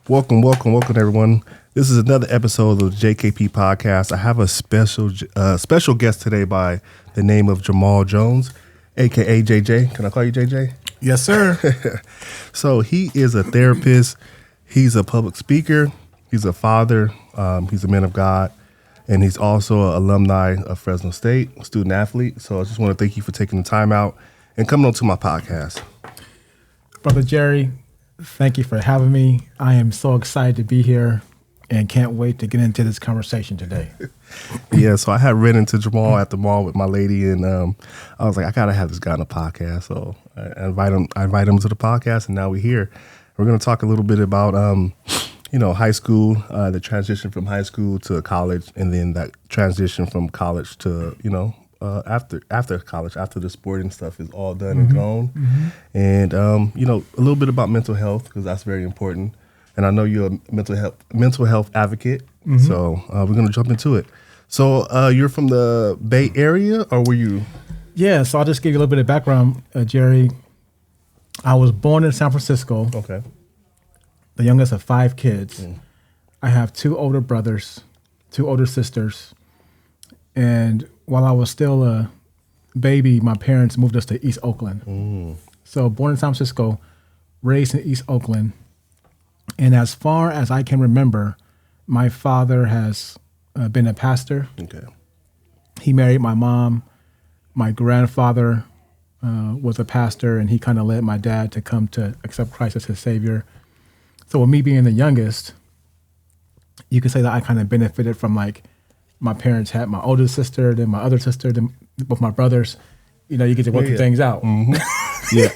Welcome, everyone. This is another episode of the JKP Podcast. I have a special guest today by the name of Jamal Jones, a.k.a. JJ. Can I call you JJ? Yes, sir. So he is a therapist. He's a public speaker. He's a father. He's a man of God. And he's also an alumni of Fresno State, a student athlete. So I just want to thank you for taking the time out and coming on to my podcast. Brother Jerry, thank you for having me. I am so excited to be here and can't wait to get into this conversation today. Yeah, so I had ran into Jamal at the mall with my lady, and I was like, I got to have this guy on the podcast. So I invite him to the podcast, and now we're here. We're going to talk a little bit about, high school, the transition from high school to college, and then that transition from college to, after college, after the sporting stuff is all done and gone. And, a little bit about mental health, because that's very important. And I know you're a mental health advocate, so we're going to jump into it. So you're from the Bay Area, or were you? Yeah, so I'll just give you a little bit of background, Jerry. I was born in San Francisco. Okay. The youngest of 5 kids. I have 2 older brothers, 2 older sisters. And while I was still a baby, my parents moved us to East Oakland. So born in San Francisco, raised in East Oakland. And as far as I can remember, my father has been a pastor. Okay. He married my mom. My grandfather was a pastor, and he kind of led my dad to come to accept Christ as his Savior. So with me being the youngest, you could say that I kind of benefited from, like, my parents had my older sister, then my other sister, then both my brothers. You know, you get to work things out. Yeah,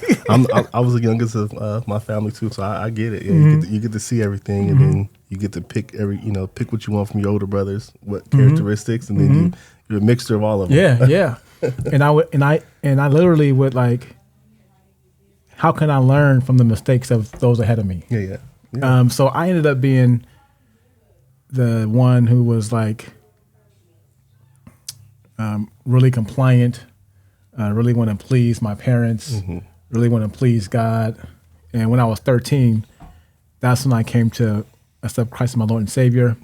I was the youngest of my family too, so I get it. Yeah, you get to see everything, and then you get to pick pick what you want from your older brothers, what characteristics, and then you're a mixture of all of them. Yeah. And I literally would, like, how can I learn from the mistakes of those ahead of me? Yeah. So I ended up being the one who was, like, really compliant, really want to please my parents, really want to please God. And when I was 13, that's when I came to accept Christ as my Lord and Savior.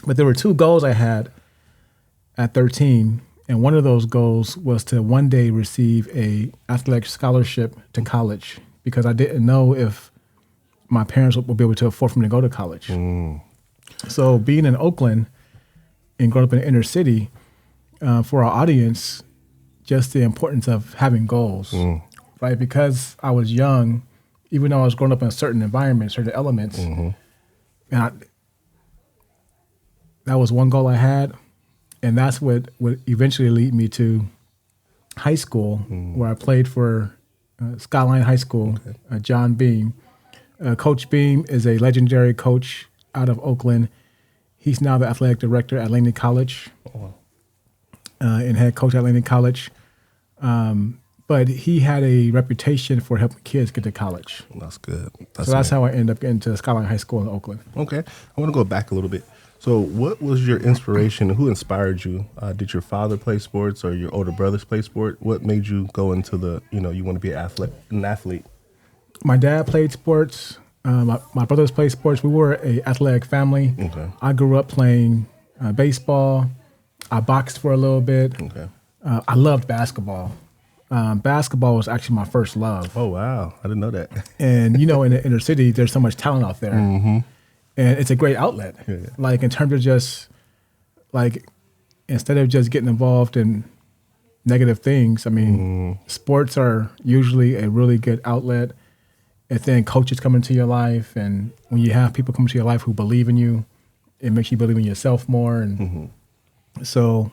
But there were 2 goals I had at 13. And one of those goals was to one day receive a athletic scholarship to college, because I didn't know if my parents would be able to afford for me to go to college. So being in Oakland and growing up in the inner city, for our audience, just the importance of having goals, right? Because I was young, even though I was growing up in a certain environment, certain elements, and that was one goal I had. And that's what would eventually lead me to high school, where I played for Skyline High School, John Beam. Coach Beam is a legendary coach out of Oakland. He's now the athletic director at Laney College and head coach at Laney College. But he had a reputation for helping kids get to college. That's good. So that's how I ended up getting to Skyline High School in Oakland. Okay. I want to go back a little bit. So what was your inspiration? Who inspired you? Did your father play sports, or your older brothers play sport? What made you go into you want to be an athlete? My dad played sports. My brothers played sports. We were an athletic family. Okay. I grew up playing baseball. I boxed for a little bit. Okay. I loved basketball. Basketball was actually my first love. Oh, wow. I didn't know that. And, in the inner city, there's so much talent out there. And it's a great outlet. Yeah. Like, in terms of just, like, instead of just getting involved in negative things, I mean, sports are usually a really good outlet. And then coaches come into your life. And when you have people come into your life who believe in you, it makes you believe in yourself more. And so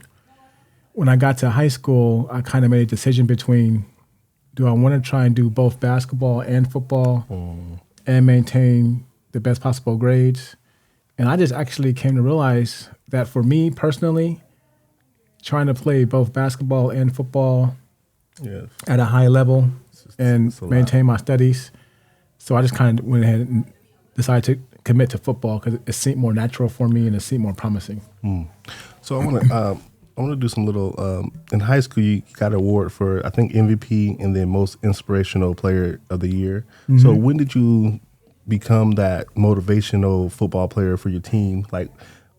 when I got to high school, I kind of made a decision between, do I want to try and do both basketball and football and maintain the best possible grades? And I just actually came to realize that for me personally, trying to play both basketball and football at a high level and maintain my studies. So I just kind of went ahead and decided to commit to football because it seemed more natural for me and it seemed more promising. So I want to do some little. In high school, you got an award for, I think, MVP and then most inspirational player of the year. So when did you become that motivational football player for your team? Like,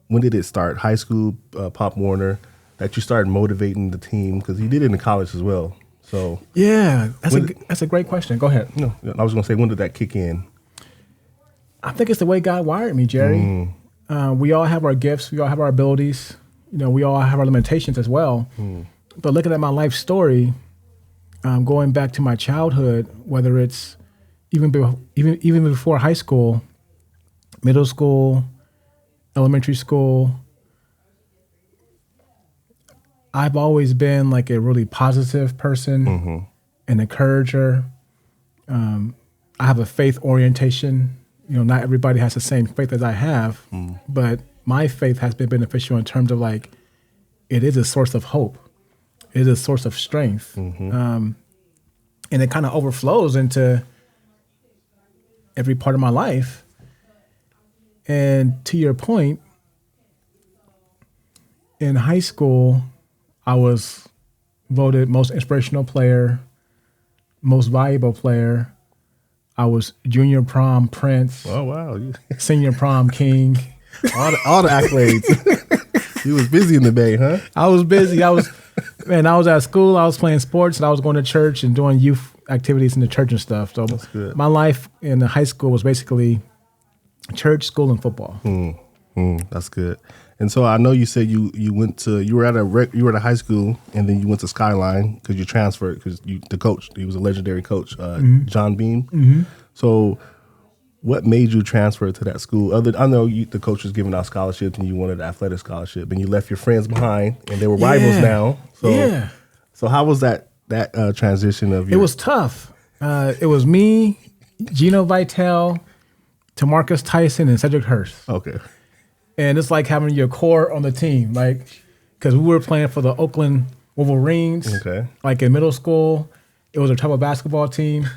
when did it start? High school, Pop Warner, that you started motivating the team? Because you did it in college as well. So yeah, that's a great question. Go ahead. No, I was going to say, when did that kick in? I think it's the way God wired me, Jerry. We all have our gifts. We all have our abilities. We all have our limitations as well. But looking at my life story, going back to my childhood, whether it's even before high school, middle school, elementary school, I've always been like a really positive person, an encourager. I have a faith orientation. Not everybody has the same faith as I have, but my faith has been beneficial in terms of like, it is a source of hope. It is a source of strength. And it kind of overflows into every part of my life. And to your point, in high school, I was voted most inspirational player, most valuable player. I was junior prom prince. Oh, wow. Senior prom king. All the accolades. You was busy in the Bay, huh? I was busy. I was at school. I was playing sports, and I was going to church and doing youth activities in the church and stuff. So that's good. My life in the high school was basically church, school, and football. That's good. And so I know you said you were at a high school, and then you went to Skyline because you transferred because the coach, he was a legendary coach, John Beam. So what made you transfer to that school? I know the coach was giving out scholarships, and you wanted an athletic scholarship, and you left your friends behind, and they were rivals now. So how was that transition of your? It was tough. It was me, Gino Vitale, Tamarcus Tyson, and Cedric Hurst. Okay. And it's like having your core on the team, like, because we were playing for the Oakland Wolverines. Okay. Like in middle school, it was a type of basketball team.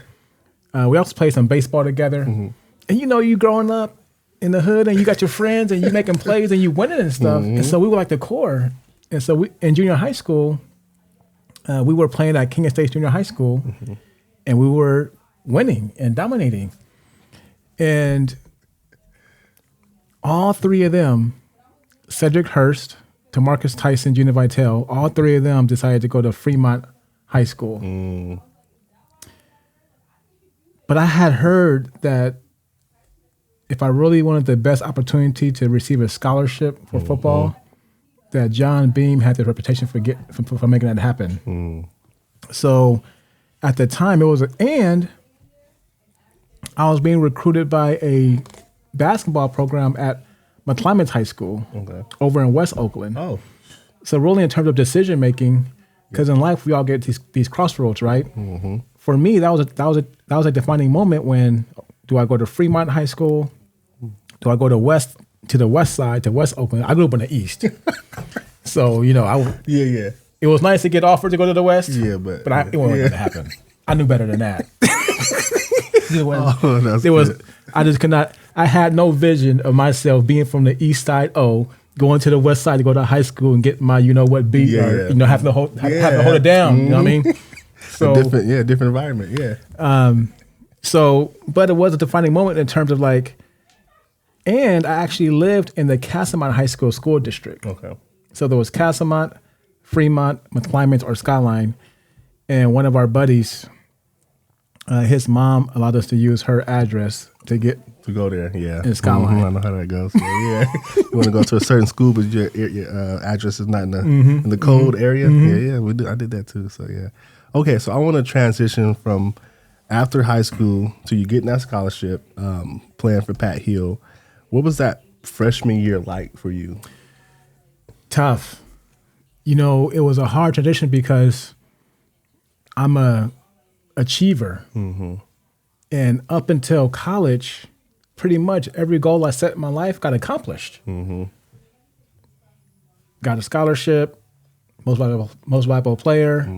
We also played some baseball together. And you growing up in the hood, and you got your friends, and you making plays, and you winning and stuff. And so we were like the core. And so in junior high school, we were playing at King of States Junior High School, and we were winning and dominating. And all three of them, Cedric Hurst, Tamarcus Tyson, Gino Vitale, all three of them decided to go to Fremont High School. But I had heard that if I really wanted the best opportunity to receive a scholarship for football, that John Beam had the reputation for making that happen. So at the time, and I was being recruited by a basketball program at McClymonds High School over in West Oakland. Oh, so really in terms of decision making, because in life we all get these crossroads, right? For me, that was a defining moment. When do I go to Fremont High School? Do I go to the west side, to West Oakland? I grew up in the east, so it was nice to get offered to go to the west. Yeah, but it wasn't going to happen. I knew better than that. I just could not. I had no vision of myself being from the east side, going to the west side to go to high school and get my beat, or having to hold it down. You know what I mean? So different environment. Yeah. But it was a defining moment in terms of like, and I actually lived in the Castlemont High School school district. Okay. So there was Castlemont, Fremont, McClymonds, or Skyline, and one of our buddies, his mom allowed us to use her address to go there. Yeah, in Skyline. I know how that goes. So, yeah, you want to go to a certain school, but your address is not in the code area. Yeah, I did that too. So yeah. Okay, so I want to transition from after high school to you getting that scholarship, playing for Pat Hill. What was that freshman year like for you? Tough. It was a hard transition because I'm a achiever. And up until college, pretty much every goal I set in my life got accomplished. Got a scholarship, most valuable player,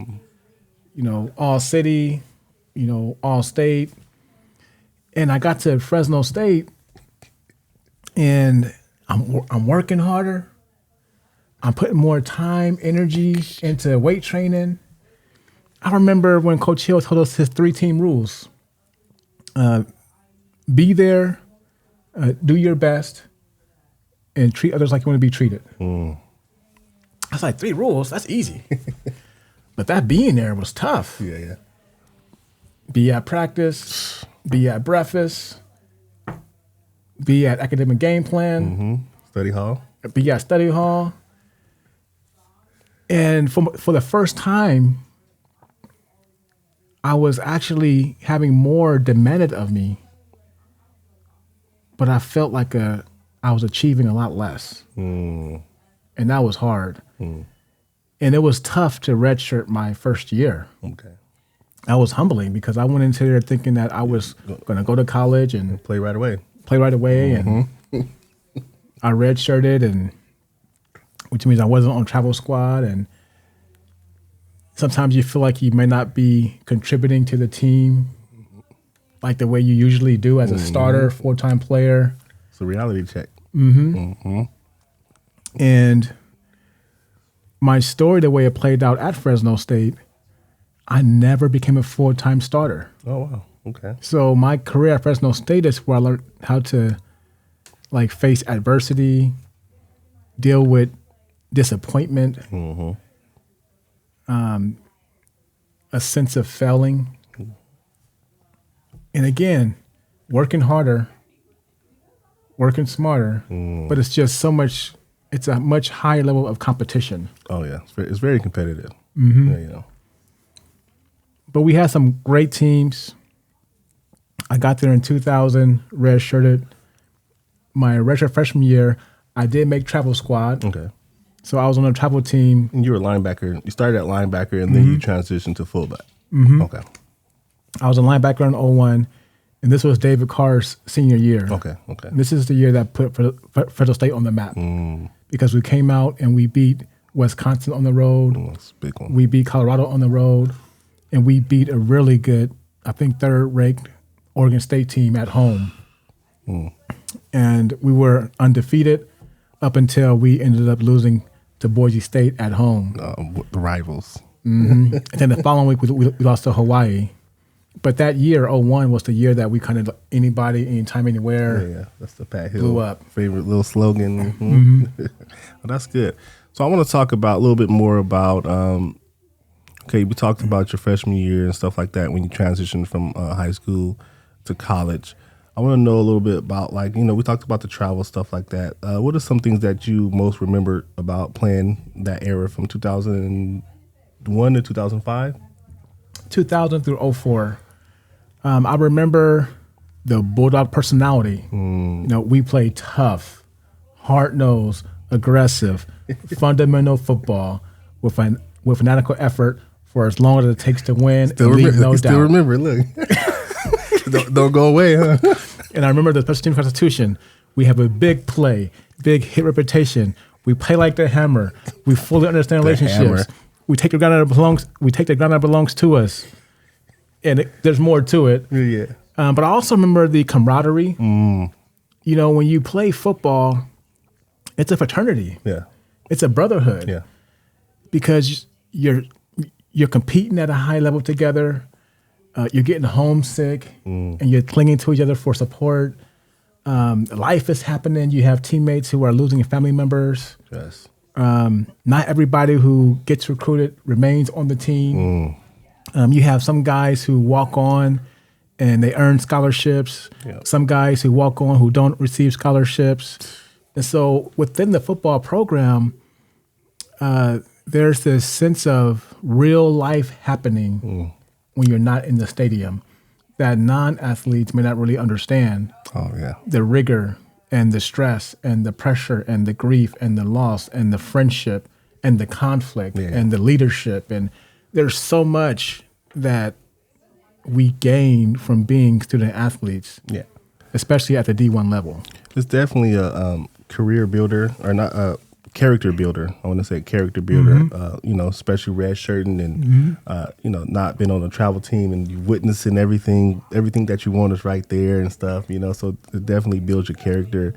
all city, all state. And I got to Fresno State, and I'm working harder. I'm putting more time, energy into weight training. I remember when Coach Hill told us his 3-team rules. be there, do your best, and treat others like you want to be treated. That's like 3 rules. That's easy. But that being there was tough. Yeah. Be at practice, be at breakfast, be at academic game plan. Study hall. Be at study hall. And for the first time, I was actually having more demanded of me, but I felt like I was achieving a lot less. And that was hard. And it was tough to redshirt my first year. Okay. That was humbling because I went into there thinking that I was going to go to college and play right away. And I redshirted, and which means I wasn't on travel squad. And sometimes you feel like you may not be contributing to the team like the way you usually do as a starter, full-time player. It's a reality check. And my story, the way it played out at Fresno State, I never became a full-time starter. Oh, wow. Okay. So my career at Fresno State is where I learned how to like face adversity, deal with disappointment, a sense of failing. And again, working harder, working smarter, but it's just so much, it's a much higher level of competition. Oh, yeah. It's very competitive. Yeah, But we had some great teams. I got there in 2000, redshirted. My redshirt freshman year, I did make travel squad. Okay. So I was on a travel team. And you were a linebacker. You started at linebacker, and then you transitioned to fullback. Okay. I was a linebacker in 01, and this was David Carr's senior year. Okay. And this is the year that put Fresno State on the map because we came out and we beat Wisconsin on the road. That's a big one. We beat Colorado on the road, and we beat a really good, I think, third-ranked Oregon State team at home. And we were undefeated up until we ended up losing to Boise State at home. The rivals. And then the following week, we lost to Hawaii. But that year, 01, was the year that we kind of anybody, anytime, anywhere. Yeah. That's the Pat Hill blew up. favorite little slogan. Well, that's good. So I want to talk about a little bit more about, okay, we talked about your freshman year and stuff like that when you transitioned from high school to college. I want to know a little bit about, like, we talked about the travel, stuff like that. What are some things that you most remember about playing that era from 2001 to 2005? 2000 through 04. I remember the Bulldog personality. We played tough, hard-nosed, aggressive, fundamental football with fanatical effort for as long as it takes to win. Still remember, look. Don't go away, huh? And I remember the special team constitution. We have a big play, big hit reputation. We play like the hammer. We fully understand relationships. Hammer. We take the ground that belongs. We take the ground that belongs to us. And there's more to it. Yeah. But I also remember the camaraderie. When you play football, it's a fraternity. Yeah. It's a brotherhood. Yeah. Because you're competing at a high level together. You're getting homesick, and you're clinging to each other for support. Life is happening. You have teammates who are losing family members. Yes. Not everybody who gets recruited remains on the team. You have some guys who walk on and they earn scholarships. Yep. Some guys who walk on who don't receive scholarships. And so within the football program, there's this sense of real life happening when you're not in the stadium that non-athletes may not really understand. Oh, yeah. The rigor and the stress and the pressure and the grief and the loss and the friendship and the conflict and the leadership. And there's so much that we gain from being student athletes, especially at the D1 level. It's definitely a career builder, or not a character builder. I want to say character builder, especially redshirting and, not being on a travel team and you witnessing everything that you want is right there and stuff, so it definitely builds your character.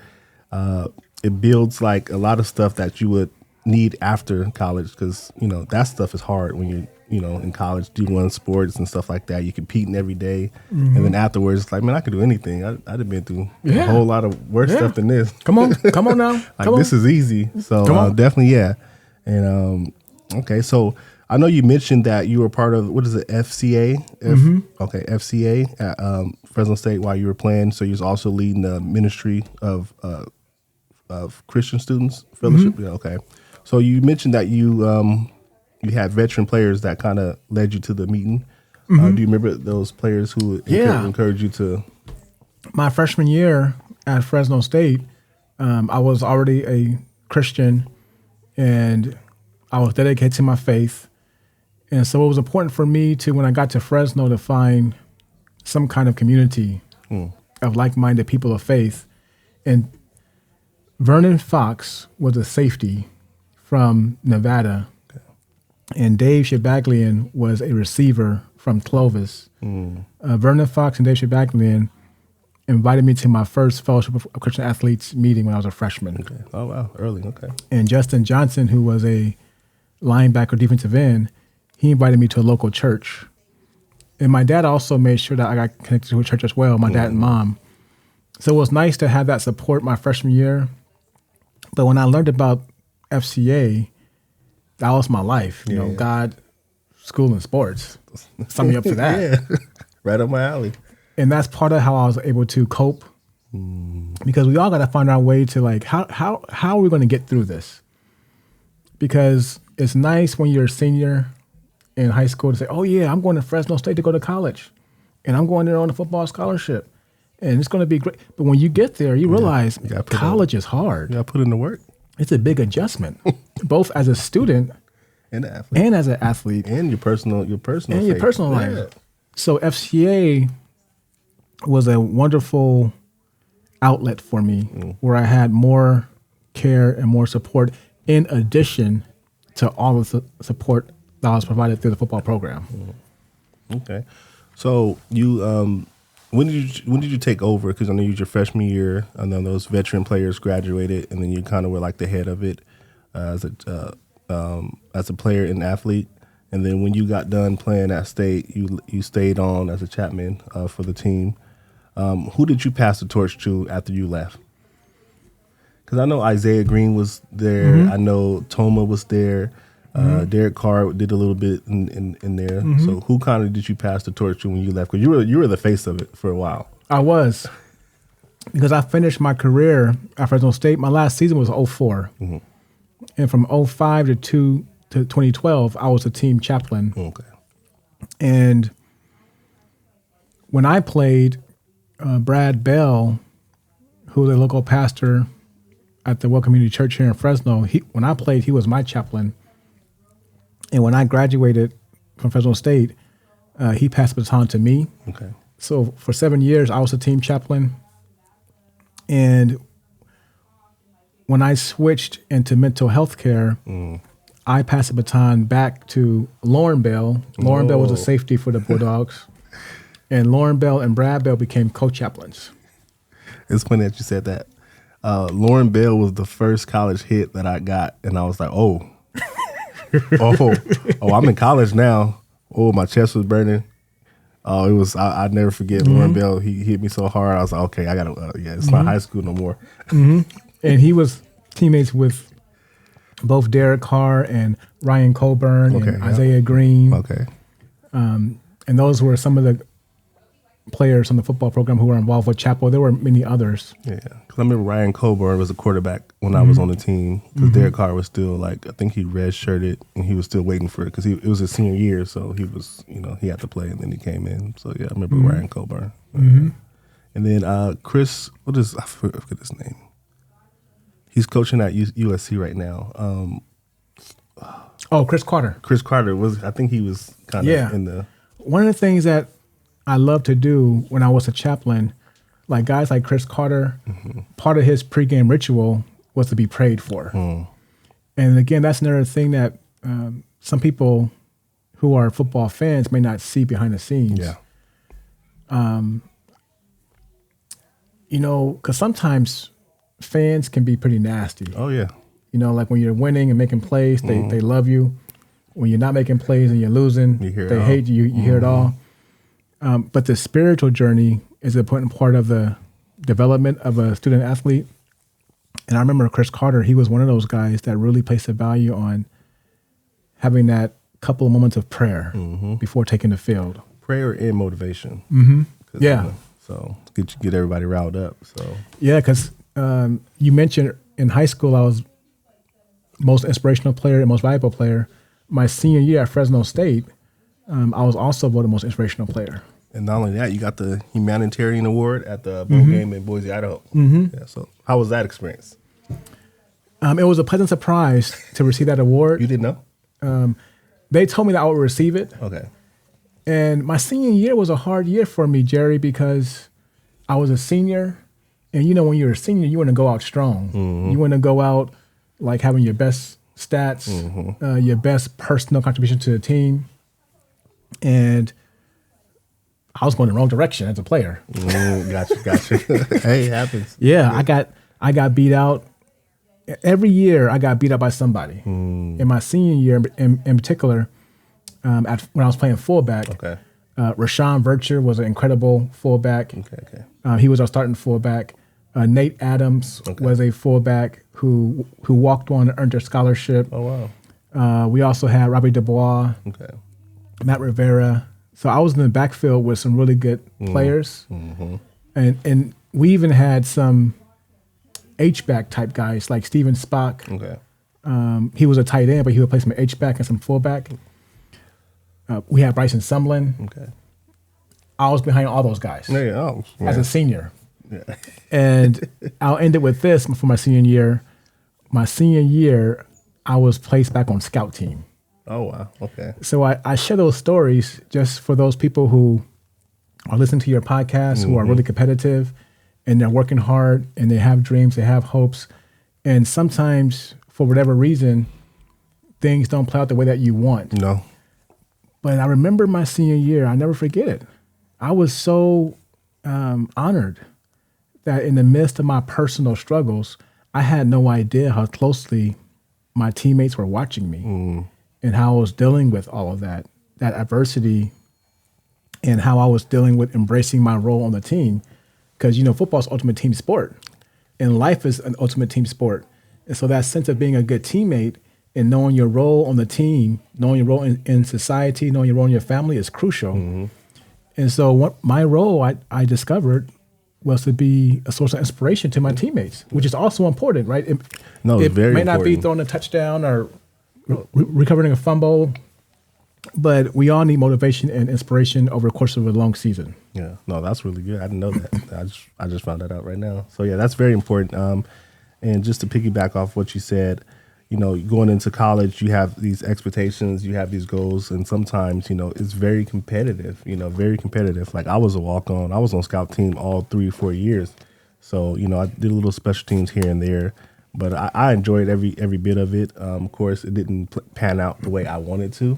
It builds like a lot of stuff that you would need after college because, that stuff is hard when in college, D1 sports and stuff like that. You competing every day, and then afterwards, it's like, man, I could do anything. I'd have been through a whole lot of worse stuff than this. Come on now. Like this is easy. So definitely, yeah. And okay, so I know you mentioned that you were part of, what is it, FCA? Okay, FCA at Fresno State while you were playing. So you was also leading the ministry of Christian students fellowship. Yeah, okay. So you mentioned that you had veteran players that kind of led you to the meeting. Do you remember those players who encouraged you to? My freshman year at Fresno State, I was already a Christian, and I was dedicated to my faith. And so it was important for me to, when I got to Fresno, to find some kind of community of like-minded people of faith. And Vernon Fox was a safety from Nevada, and Dave Shabaglian was a receiver from Clovis. Vernon Fox and Dave Shabaglian invited me to my first Fellowship of Christian Athletes meeting when I was a freshman. Okay. Oh, wow. Early. Okay. And Justin Johnson, who was a linebacker defensive end, he invited me to a local church. And my dad also made sure that I got connected to a church as well, my dad and mom. So it was nice to have that support my freshman year. But when I learned about FCA, that was my life. You know, God, school, and sports. Sign me up for that. Yeah. Right up my alley. And that's part of how I was able to cope. Because we all got to find our way to, like, how are we going to get through this? Because it's nice when you're a senior in high school to say, oh, yeah, I'm going to Fresno State to go to college. And I'm going there on a football scholarship. And it's going to be great. But when you get there, you realize college is hard. You got to put in the work. It's a big adjustment, both as a student and an athlete. And as an athlete. And your personal and your personal life. Yeah. So FCA was a wonderful outlet for me where I had more care and more support in addition to all of the support that was provided through the football program. Okay. So you when did you take over? Because I know you was your freshman year, and then those veteran players graduated, and then you kind of were like the head of it as a player and athlete. And then when you got done playing at State, you stayed on as a chaplain for the team. Who did you pass the torch to after you left? Because I know Isaiah Green was there. I know Toma was there. Derek Carr did a little bit in there. So who kind of did you pass the torch to when you left? Because you were the face of it for a while. I was. Because I finished my career at Fresno State. My last season was 2004. And from 2005 to 2012, I was a team chaplain. Okay. And when I played, Brad Bell, who was a local pastor at the Well Community Church here in Fresno, when I played, he was my chaplain. And when I graduated from Fresno State, he passed the baton to me. Okay. So for 7 years, I was a team chaplain. And when I switched into mental health care, I passed the baton back to Lauren Bell. Lauren Bell was a safety for the Bulldogs. And Lauren Bell and Brad Bell became co-chaplains. It's funny that you said that. Lauren Bell was the first college hit that I got, and I was like, oh, I'm in college now. Oh, my chest was burning. Oh, it was. I'd never forget Lauren Bell. He hit me so hard. I was like, okay, I gotta. It's not high school no more. And he was teammates with both Derek Carr and Ryan Coburn and Isaiah Green. Okay. And those were some of the players on the football program who were involved with Chapel. There were many others. Yeah, because I remember Ryan Coburn was a quarterback when I was on the team. Because Derek Carr was still I think he redshirted and he was still waiting for it because it was his senior year, so he was, he had to play and then he came in. So yeah, I remember Ryan Coburn. And then Chris, I forget his name. He's coaching at USC right now. Chris Carter. Chris Carter I think he was kind of in the. One of the things that I loved to do when I was a chaplain, like guys like Chris Carter, part of his pregame ritual was to be prayed for. And again, that's another thing that some people who are football fans may not see behind the scenes. Yeah. Because sometimes fans can be pretty nasty. Oh, yeah. Like when you're winning and making plays, they love you. when you're not making plays and you're losing, they hate you. You hear it all. But the spiritual journey is an important part of the development of a student athlete. And I remember Chris Carter, he was one of those guys that really placed a value on having that couple of moments of prayer before taking the field. Prayer and motivation. Yeah. So get everybody riled up. So yeah, because you mentioned in high school I was most inspirational player and most valuable player. My senior year at Fresno State, I was also voted most inspirational player. And not only that, you got the humanitarian award at the bowl game in Boise, Idaho. Yeah, so how was that experience? It was a pleasant surprise to receive that award. You didn't know? They told me that I would receive it. Okay. And my senior year was a hard year for me, Jerry, because I was a senior. And you know, when you're a senior, you want to go out strong. You want to go out like having your best stats, your best personal contribution to the team. And I was going the wrong direction as a player. Gotcha. Hey, it happens. Yeah, I got beat out. Every year I got beat out by somebody. In my senior year in particular, when I was playing fullback, Rashawn Vircher was an incredible fullback. He was our starting fullback. Nate Adams was a fullback who walked on and earned a scholarship. Oh, wow. We also had Robbie Dubois, Matt Rivera. So I was in the backfield with some really good players. And we even had some H-back type guys like Steven Spock. He was a tight end, but he would play some H-back and some fullback. We had Bryson Sumlin. I was behind all those guys as a senior. And I'll end it with this for my senior year. My senior year, I was placed back on scout team. Oh, wow. Okay. So I share those stories just for those people who are listening to your podcast, who are really competitive and they're working hard and they have dreams, they have hopes. And sometimes, for whatever reason, things don't play out the way that you want. No. But I remember my senior year, I'll never forget it. I was so honored that in the midst of my personal struggles, I had no idea how closely my teammates were watching me and how I was dealing with all of that adversity, and how I was dealing with embracing my role on the team. Because, you know, football is ultimate team sport and life is an ultimate team sport. And so that sense of being a good teammate and knowing your role on the team, knowing your role in society, knowing your role in your family is crucial. And so what my role I discovered was to be a source of inspiration to my teammates, which is also important, right? It very may not be important. throwing a touchdown or recovering a fumble, but we all need motivation and inspiration over the course of a long season. Yeah, no, that's really good. I didn't know that. I just found that out right now. So yeah, that's very important. And just to piggyback off what you said, you know, going into college, you have these expectations, you have these goals, and sometimes, you know, it's very competitive. You know, very competitive. Like I was a walk-on. I was on scout team all 3 or 4 years. So you know, I did a little special teams here and there. But I enjoyed every bit of it. Of course, it didn't pan out the way I wanted to.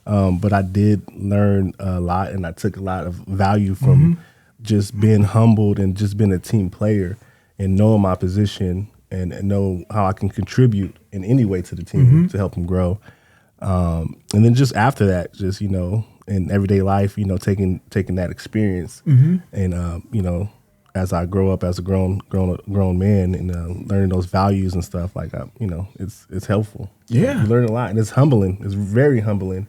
But I did learn a lot, and I took a lot of value from just being humbled and just being a team player and knowing my position and know how I can contribute in any way to the team to help them grow. And then just after that, just, you know, in everyday life, you know, taking that experience and, you know, as I grow up as a grown man and learning those values and stuff, like, you know, it's helpful. Yeah. You learn a lot, and it's humbling. It's very humbling.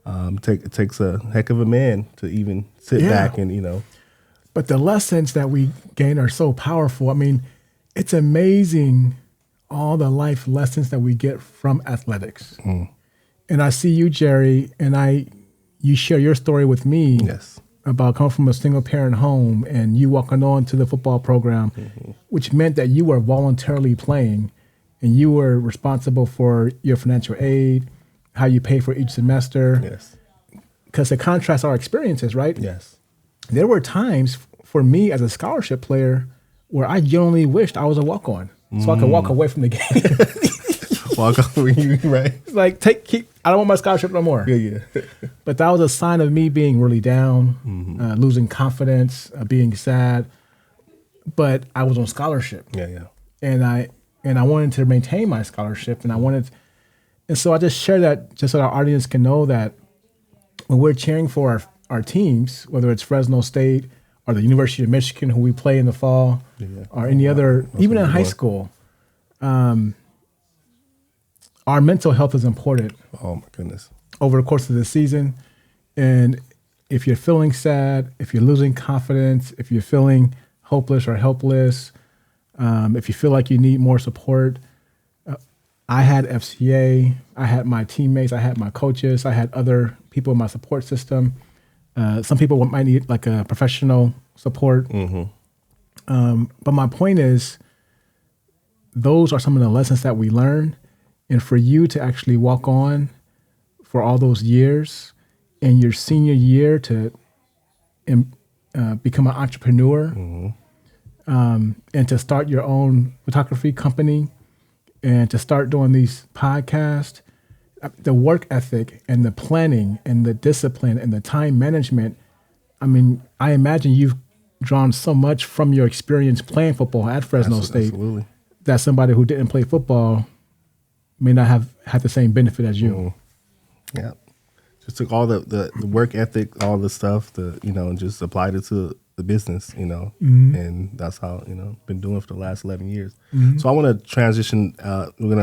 It takes a heck of a man to even sit back and, you know. But the lessons that we gain are so powerful. I mean, it's amazing all the life lessons that we get from athletics. And I see you, Jerry, and you share your story with me. Yes. About coming from a single parent home and you walking on to the football program, which meant that you were voluntarily playing and you were responsible for your financial aid, how you pay for each semester. Yes. Because to contrast our experiences, right? Yes. There were times for me as a scholarship player where I genuinely wished I was a walk-on so I could walk away from the game. Walk over you, right? Like, I don't want my scholarship no more. Yeah. But that was a sign of me being really down, losing confidence, being sad. But I was on scholarship. Yeah. And I wanted to maintain my scholarship, and And so I just share that just so our audience can know that when we're cheering for our teams, whether it's Fresno State or the University of Michigan, who we play in the fall, or any other, even in high school, our mental health is important. Oh, my goodness. Over the course of the season. And if you're feeling sad, if you're losing confidence, if you're feeling hopeless or helpless, if you feel like you need more support, I had FCA, I had my teammates, I had my coaches, I had other people in my support system. Some people might need like a professional support. But my point is, those are some of the lessons that we learn. And for you to actually walk on for all those years in your senior year to become an entrepreneur, and to start your own photography company and to start doing these podcasts, the work ethic and the planning and the discipline and the time management. I mean, I imagine you've drawn so much from your experience playing football at Fresno State that somebody who didn't play football may not have had the same benefit as you. Yeah. Just took all the work ethic, all the stuff, and just applied it to the business, and that's how, been doing it for the last 11 years. So I want to transition. We're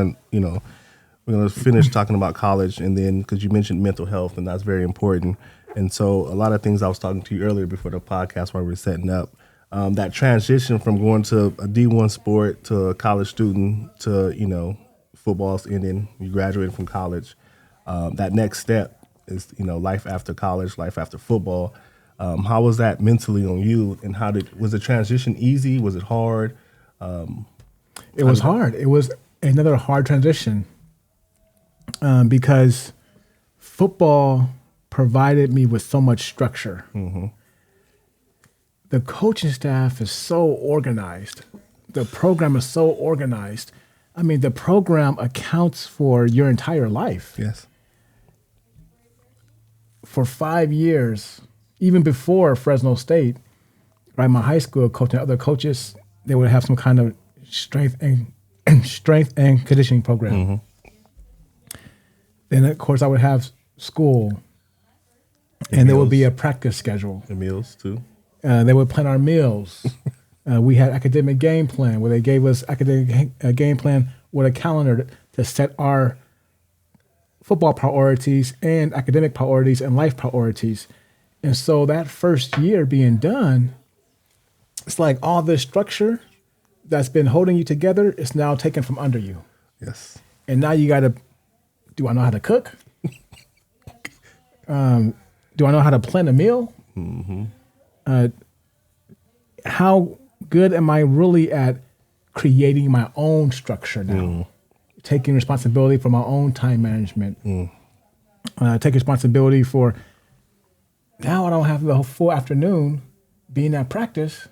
going to finish talking about college, and then, because you mentioned mental health, and that's very important. And so a lot of things I was talking to you earlier before the podcast while we were setting up, that transition from going to a D1 sport to a college student to, football's ending, you graduated from college. That next step is, life after college, life after football. How was that mentally on you, and was the transition easy? Was it hard? It was hard. It was another hard transition because football provided me with so much structure. The coaching staff is so organized. The program is so organized. I mean, the program accounts for your entire life. Yes. For 5 years, even before Fresno State, right, my high school coach and other coaches, they would have some kind of strength and conditioning program. Then, of course, I would have school, and there would be a practice schedule. The meals, too. They would plan our meals. We had academic game plan where they gave us academic game plan with a calendar to set our football priorities and academic priorities and life priorities. And so that first year being done, it's like all this structure that's been holding you together is now taken from under you. Yes. And now you got to, do I know how to cook? Do I know how to plan a meal? How good am I really at creating my own structure now? Taking responsibility for my own time management. Take responsibility for, now I don't have the full afternoon being at practice.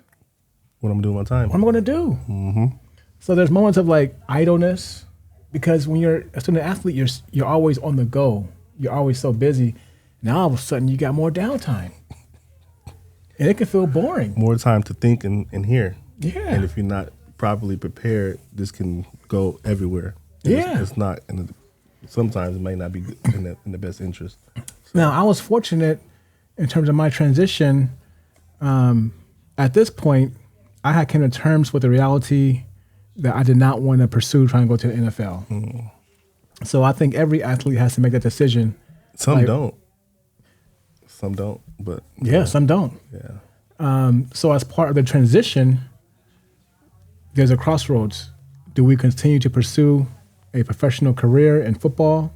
What I'm doing my time. What am I going to do? So there's moments of like idleness, because when you're a student athlete, you're always on the go. You're always so busy. Now all of a sudden you got more downtime. And it can feel boring. More time to think and hear. Yeah. And if you're not properly prepared, this can go everywhere. It's not, and sometimes it may not be in the best interest. So. Now, I was fortunate in terms of my transition. At this point, I had come to terms with the reality that I did not want to pursue trying to go to the NFL. So I think every athlete has to make that decision. Some don't. Some don't, but some don't. Yeah. So as part of the transition, there's a crossroads. Do we continue to pursue a professional career in football,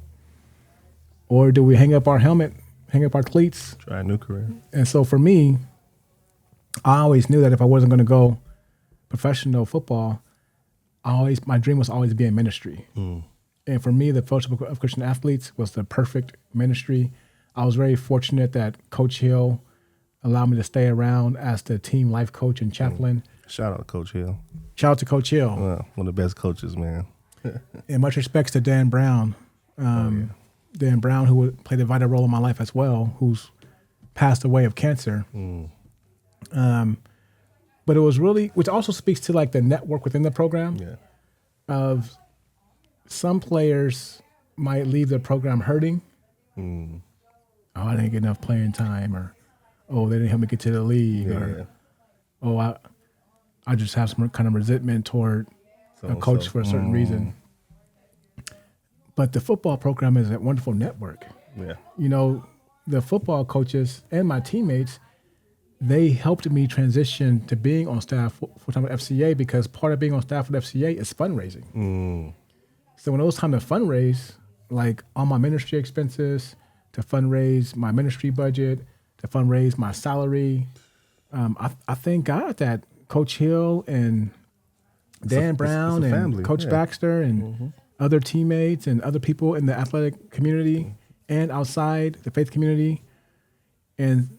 or do we hang up our helmet, hang up our cleats? Try a new career. And so for me, I always knew that if I wasn't going to go professional football, my dream was always to be in ministry. And for me, the Fellowship of Christian Athletes was the perfect ministry. I was very fortunate that Coach Hill allowed me to stay around as the team life coach and chaplain. Shout out to Coach Hill. Shout out to Coach Hill. One of the best coaches, man. And much respects to Dan Brown. Dan Brown, who played a vital role in my life as well, who's passed away of cancer. But it was really, which also speaks to like the network within the program of some players might leave the program hurting. Oh, I didn't get enough playing time, or oh, they didn't help me get to the league, or oh, I just have some kind of resentment toward a coach for a certain reason. But the football program is a wonderful network. Yeah. You know, the football coaches and my teammates, they helped me transition to being on staff full-time at FCA, because part of being on staff with FCA is fundraising. So when it was time to fundraise, like all my ministry expenses, to fundraise my ministry budget, to fundraise my salary, I thank God that Coach Hill and Dan Brown and Coach Baxter and other teammates and other people in the athletic community and outside the faith community. And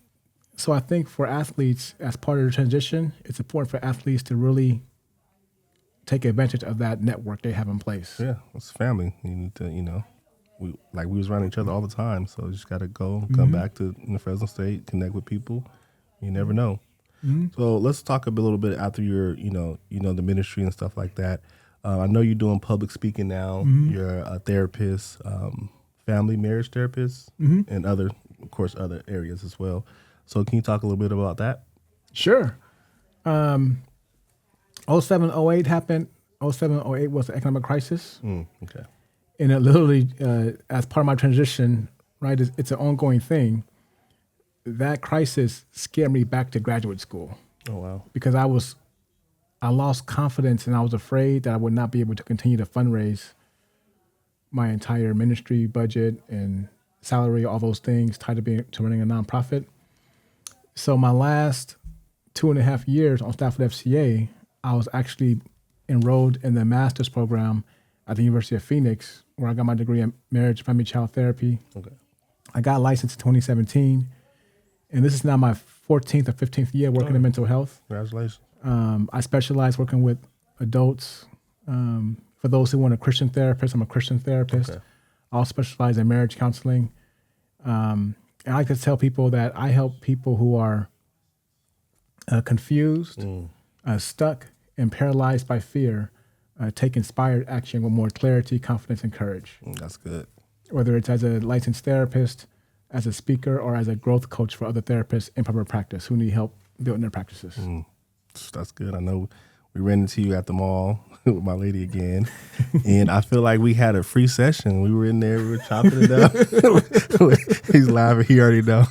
so I think for athletes, as part of the transition, it's important for athletes to really take advantage of that network they have in place. Yeah, it's family. You need to, we was around each other all the time. So you just got to go, come back to Fresno State, connect with people. You never know. So let's talk a little bit after your, the ministry and stuff like that. I know you're doing public speaking now. You're a therapist, family marriage therapist, and other areas as well. So can you talk a little bit about that? Sure. 07, 08 happened. 07, 08 was the economic crisis. Okay. And it literally, as part of my transition, right, it's an ongoing thing. That crisis scared me back to graduate school. Oh, wow. Because I lost confidence, and I was afraid that I would not be able to continue to fundraise my entire ministry budget and salary, all those things tied to running a nonprofit. So my last 2.5 years on staff at FCA, I was actually enrolled in the master's program at the University of Phoenix, where I got my degree in marriage, family, child therapy. Okay. I got licensed in 2017, and this is now my 14th or 15th year working in mental health. Congratulations. I specialize working with adults. For those who want a Christian therapist, I'm a Christian therapist. Okay. I also specialize in marriage counseling. And I like to tell people that I help people who are confused, stuck, and paralyzed by fear take inspired action with more clarity, confidence, and courage. That's good. Whether it's as a licensed therapist, as a speaker, or as a growth coach for other therapists in private practice who need help building their practices. That's good. I know we ran into you at the mall with my lady again, and I feel like we had a free session. We were in there, we were chopping it up. He's laughing. He already know.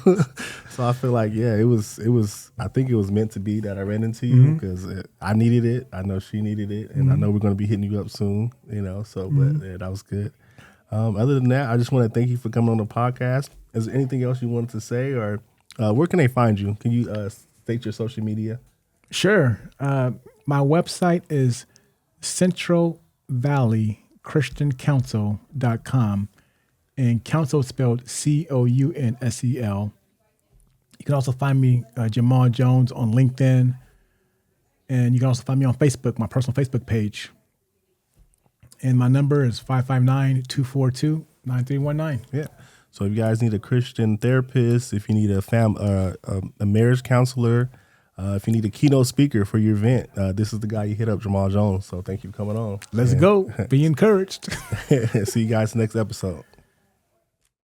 So I feel like, it was. I think it was meant to be that I ran into you because I needed it. I know she needed it, and I know we're going to be hitting you up soon. So but that was good. Other than that, I just want to thank you for coming on the podcast. Is there anything else you wanted to say, or where can they find you? Can you state your social media? Sure. My website is centralvalleychristiancouncil.com, and council is spelled COUNSEL. You can also find me, Jamal Jones, on LinkedIn, and you can also find me on Facebook, my personal Facebook page. And my number is 559-242-9319. Yeah. So if you guys need a Christian therapist, if you need a marriage counselor, if you need a keynote speaker for your event, this is the guy you hit up, Jamal Jones. So thank you for coming on. Let's go. Be encouraged. See you guys next episode.